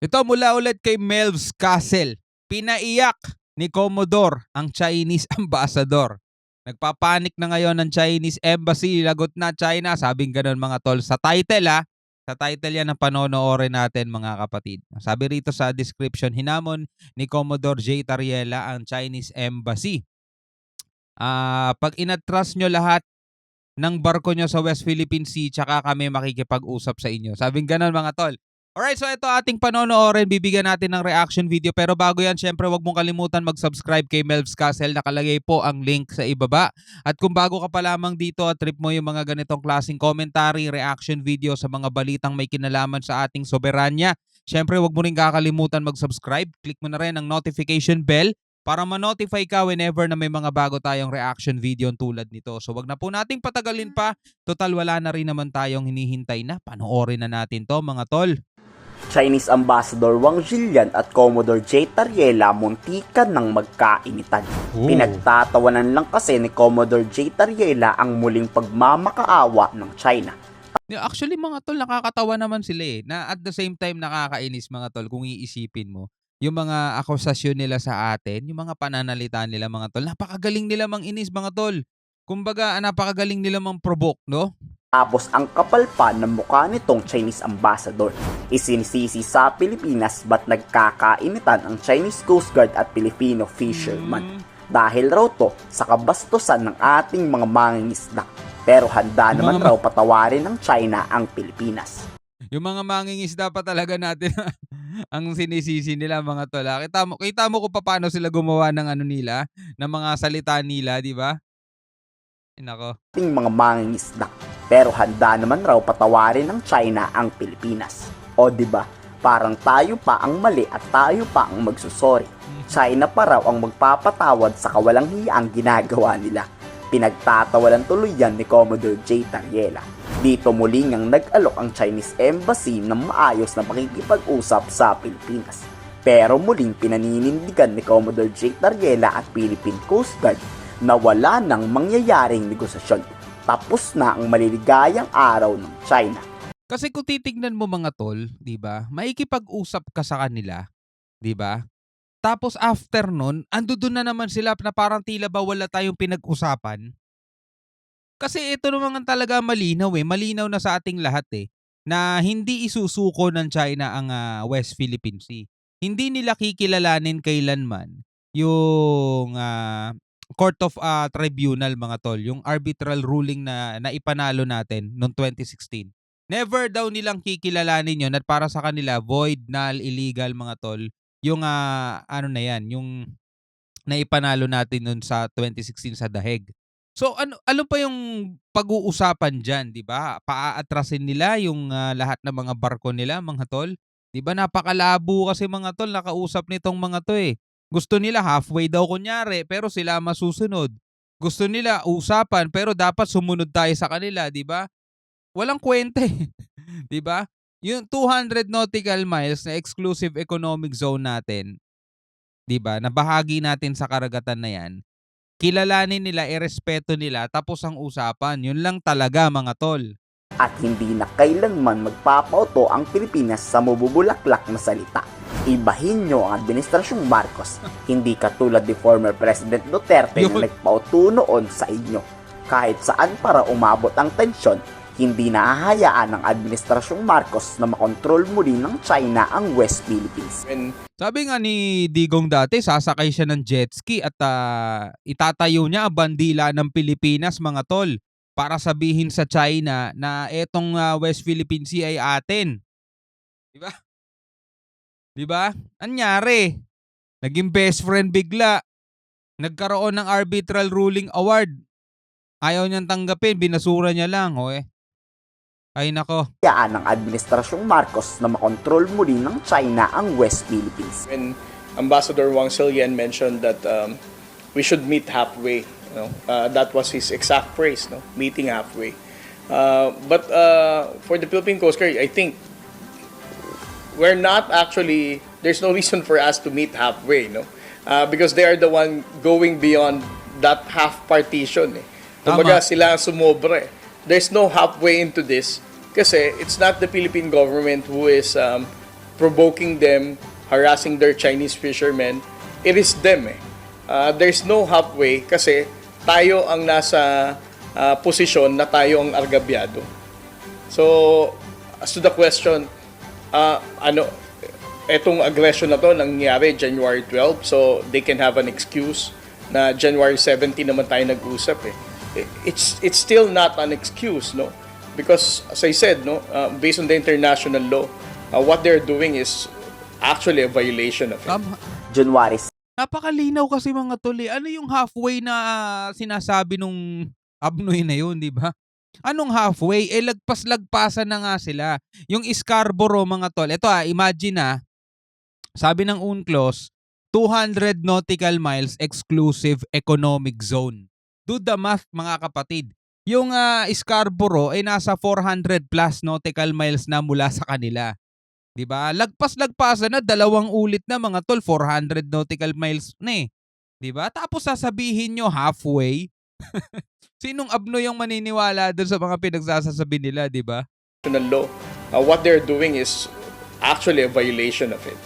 Ito mula ulit kay Melvs Castle. Pinaiyak ni Commodore ang Chinese ambassador. Nagpapanik na ngayon ng Chinese embassy. Lagot na China. Sabing ganun mga tol. Sa title Sa title yan ang panonoorin natin mga kapatid. Sabi rito sa description, hinamon ni Commodore J. Tariela ang Chinese embassy. Pag inatras nyo lahat ng barko nyo sa West Philippine Sea, tsaka kami makikipag-usap sa inyo. Sabing ganun mga tol. Alright, so ito ating panonoorin. Bibigyan natin ng reaction video. Pero bago yan, syempre wag mong kalimutan mag-subscribe kay Melvs Castle. Nakalagay po ang link sa ibaba. At kung bago ka pa lamang dito at trip mo yung mga ganitong klaseng commentary, reaction video sa mga balitang may kinalaman sa ating soberanya, syempre wag mo rin kakalimutan mag-subscribe. Click mo na rin ang notification bell para ma-notify ka whenever na may mga bago tayong reaction video tulad nito. So wag na po nating patagalin pa. Total wala na rin naman tayong hinihintay na. Panoorin na natin to mga tol. Chinese Ambassador Wang Zhilian at Commodore J. Tariela muntikan ng magkainitan. Pinagtatawanan lang kasi ni Commodore J. Tariela ang muling pagmamakaawa ng China. Actually mga tol, nakakatawa naman sila na at the same time nakakainis mga tol kung iisipin mo. Yung mga akusasyon nila sa atin, yung mga pananalita nila mga tol, napakagaling nila manginis mga tol. Kumbaga, napakagaling nila mang-provoke, no? Tapos ang kapal pa ng mukha nitong Chinese Ambassador. Isinisisi sa Pilipinas ba't nagkakainitan ang Chinese Coast Guard at Filipino fisherman. Dahil raw to sa kabastusan ng ating mga mangingisda. Pero handa naman raw patawarin ng China ang Pilipinas. Yung mga mangingisda pa talaga natin ang sinisisi nila mga tol. Kita mo kung paano sila gumawa ng ano nila, ng mga salita nila, di ba? Nako. Ating mga mangingisda. Pero handa naman raw patawarin ng China ang Pilipinas. O diba, parang tayo pa ang mali at tayo pa ang magsusori. China pa raw ang magpapatawad sa kawalang hiyaang ginagawa nila. Pinagtatawalan tuloy yan ni Commodore J. Tariela. Dito muling ang nag-alok ang Chinese Embassy ng maayos na makikipag-usap sa Pilipinas. Pero muling pinaninindigan ni Commodore J. Tariela at Philippine Coast Guard na wala nang mangyayaring negosasyon. Tapos na ang maliligayang araw ng China. Kasi kung titignan mo mga tol, 'di ba? Maikipag-usap ka sa kanila, 'di ba? Tapos after nun, andoon na naman sila na parang tila ba wala tayong pinag-usapan. Kasi ito naman talaga malinaw malinaw na sa ating lahat na hindi isusuko ng China ang West Philippine Sea. Hindi nila kikilalanin kailanman yung Court of Tribunal mga tol, yung arbitral ruling na naipanalo natin noong 2016. Never daw nilang kikilalanin yun at para sa kanila void, null, illegal mga tol. Yung ano na yan, yung naipanalo natin noon sa 2016 sa The Hague. So ano pa yung pag-uusapan diyan, 'di ba? Paaatrasin nila yung lahat ng mga barko nila mga tol. 'Di ba napakalabo kasi mga tol nakausap nitong mga 'to Gusto nila halfway daw kunyari, pero sila masusunod. Gusto nila usapan, pero dapat sumunod tayo sa kanila, 'di ba? Walang kwenta 'di ba? Yung 200 nautical miles na exclusive economic zone natin, 'di ba? Na bahagi natin sa karagatan na 'yan. Kilalanin nila, irespeto nila, tapos ang usapan. Yun lang talaga mga tol. At hindi na kailanman magpapauto ang Pilipinas sa mabubulaklak na salita. Ibahin nyo ang Administrasyong Marcos, hindi katulad ni former President Duterte na nagpauto noon sa inyo. Kahit saan para umabot ang tensyon, hindi nahahayaan ng Administrasyong Marcos na makontrol muli ng China ang West Philippines. Sabi nga ni Digong dati, sasakay siya ng jet ski at itatayo niya ang bandila ng Pilipinas mga tol para sabihin sa China na etong West Philippine Sea ay atin. Diba? Diba? Anyari? Naging best friend bigla. Nagkaroon ng arbitral ruling award. Ayaw niyang tanggapin, binasura niya lang. Ay nako. Hayaan ng Administrasyong Marcos na makontrol muli ng China ang West Philippines. When Ambassador Wang Zhilian mentioned that we should meet halfway, that was his exact phrase, meeting halfway. But for the Philippine Coast Guard, I think we're not actually, there's no reason for us to meet halfway, because they are the one going beyond that half partition. Kumbaga sila ang sumobra. There's no halfway into this kasi it's not the Philippine government who is provoking them, harassing their Chinese fishermen, it is them eh. There's no halfway kasi tayo ang nasa posisyon na tayo ang argabyado. So, as to the question, etong aggression na to nangyari January 12, so they can have an excuse na January 17 naman tayo nag-usap eh. It's still not an excuse, no? Because as I said, no, based on the international law, what they're doing is actually a violation of it. January Napakalinaw kasi mga tol eh. Ano yung halfway na sinasabi nung Abnoy na yun, di ba? Anong halfway? Eh, lagpas-lagpasan na nga sila. Yung Scarborough, mga tol. Ito imagine sabi ng UNCLOS, 200 nautical miles exclusive economic zone. Do the math, mga kapatid. Yung Scarborough ay nasa 400 plus nautical miles na mula sa kanila. 'Di ba? Lagpas-lagpasan na, 2 ulit na mga tol, 400 nautical miles na eh. 'Di ba? Tapos sasabihin nyo halfway. Sinong Abnoy yung maniniwala doon sa mga pinagsasasabi nila, 'di ba? Law. What they're doing is actually a violation of it.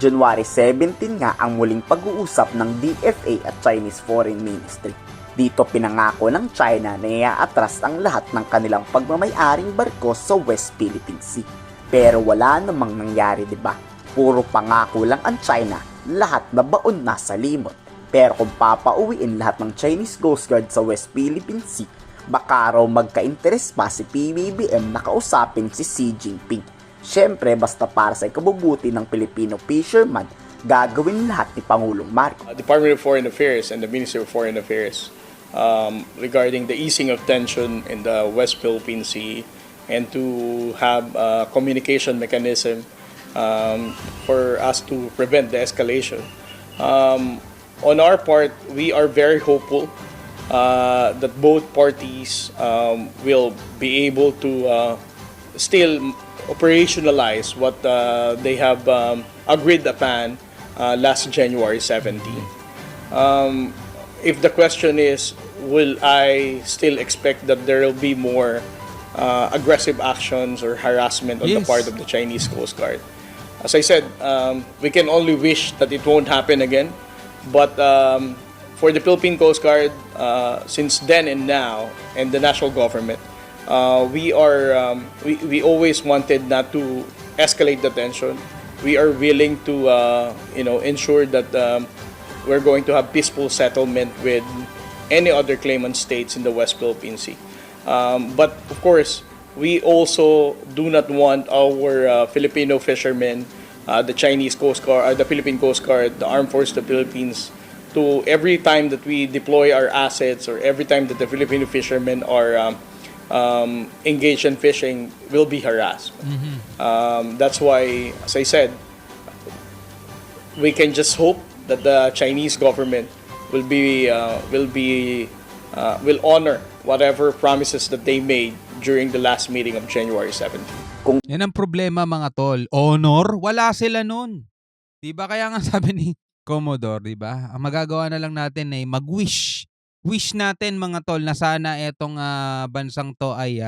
January 17 nga ang muling pag-uusap ng DFA at Chinese Foreign Ministry. Dito pinangako ng China na iaatras ang lahat ng kanilang pagmamay-aring barko sa West Philippine Sea. Pero wala namang nangyari, di ba? Puro pangako lang ang China, lahat na baon na sa limot. Pero kung papauwiin lahat ng Chinese Coast Guard sa West Philippine Sea, baka raw magka-interes pa si PBBM na kausapin si Xi Jinping. Siyempre, basta para sa ikabubuti ng Filipino fisherman, gagawin lahat ni Pangulong Marcos. Department of Foreign Affairs and the Ministry of Foreign Affairs regarding the easing of tension in the West Philippine Sea and to have a communication mechanism for us to prevent the escalation. On our part, we are very hopeful that both parties will be able to still operationalize what they have agreed upon last January 17. If the question is, will I still expect that there will be more aggressive actions or harassment on the Yes. part of the Chinese Coast Guard? As I said, we can only wish that it won't happen again. But for the Philippine Coast Guard, since then and now, and the national government, we always wanted not to escalate the tension. We are willing to ensure that we're going to have peaceful settlement with any other claimant states in the West Philippine Sea. But of course, we also do not want our Filipino fishermen, the Chinese Coast Guard, the Philippine Coast Guard, the Armed Forces of the Philippines, to every time that we deploy our assets or every time that the Filipino fishermen are engaged in fishing, will be harassed. That's why, as I said, we can just hope that the Chinese government will honor whatever promises that they made during the last meeting of January 17. Yan ang problema, mga tol. Honor? Wala sila nun. Diba? Kaya nga sabi ni Commodore, diba? Ang magagawa na lang natin ay mag-wish. Wish natin, mga tol, na sana etong bansang to ay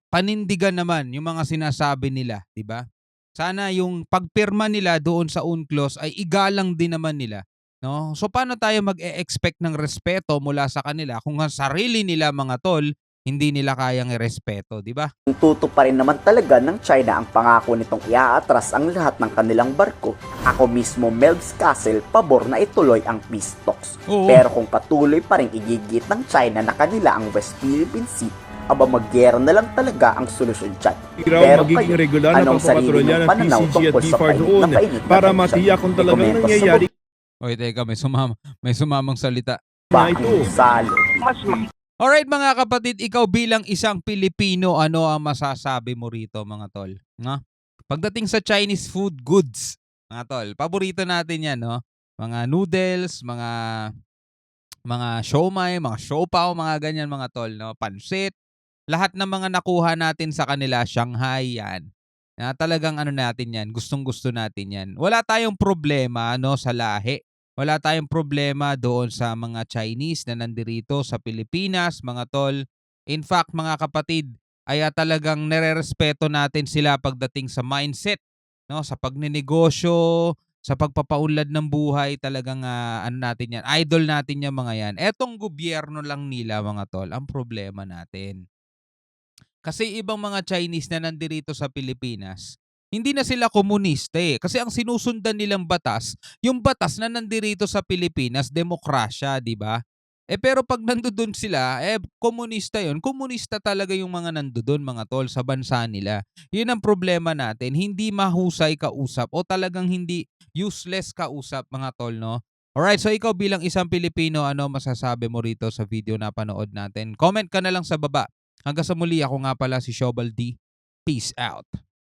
panindigan naman yung mga sinasabi nila, diba? Sana yung pagpirma nila doon sa UNCLOS ay igalang din naman nila. No? So paano tayo mag-e-expect ng respeto mula sa kanila kung ang sarili nila, mga tol, hindi nila kayang irespeto, di ba? Tuto pa rin naman talaga ng China ang pangako nitong iaatras ang lahat ng kanilang barko. Ako mismo, Melvs Castle, pabor na ituloy ang peace talks. Oo. Pero kung patuloy pa rin igigit ng China na kanila ang West Philippine Sea, aba magyera na lang talaga ang solusyon dyan. Raw magiging regular na pagpapatrolya ng PCG at DFAR doon para matiyak kung talagang nangyayari Oy, teka, may sumamang salita. ba ito. ang salo. Alright, mga kapatid, ikaw bilang isang Pilipino, ano ang masasabi mo rito, mga tol? No? Pagdating sa Chinese food goods, mga tol, paborito natin yan, no? Mga noodles, mga siomai, mga siopaw, mga ganyan, mga tol, no? Pansit, lahat ng mga nakuha natin sa kanila, Shanghai, yan. Na talagang ano natin yan, gustong-gusto natin yan. Wala tayong problema, no, sa lahi. Wala tayong problema doon sa mga Chinese na nandirito sa Pilipinas, mga tol. In fact, mga kapatid, ay talagang nire-respeto natin sila pagdating sa mindset no, sa pagnenegosyo, sa pagpapaunlad ng buhay, talagang ano natin 'yan, idol natin 'yang mga 'yan. Etong gobyerno lang nila mga tol ang problema natin. Kasi ibang mga Chinese na nandirito sa Pilipinas, hindi na sila komunista eh. Kasi ang sinusundan nilang batas, yung batas na nandirito sa Pilipinas, demokrasya, di ba? Pero pag nandoon sila, komunista yon. Komunista talaga yung mga nandoon, mga tol, sa bansa nila. Yun ang problema natin. Hindi mahusay kausap o talagang hindi useless kausap, mga tol, no? Alright, so ikaw bilang isang Pilipino, ano masasabi mo rito sa video na panood natin? Comment ka na lang sa baba. Hanggang sa muli, ako nga pala si Shobal D. Peace out.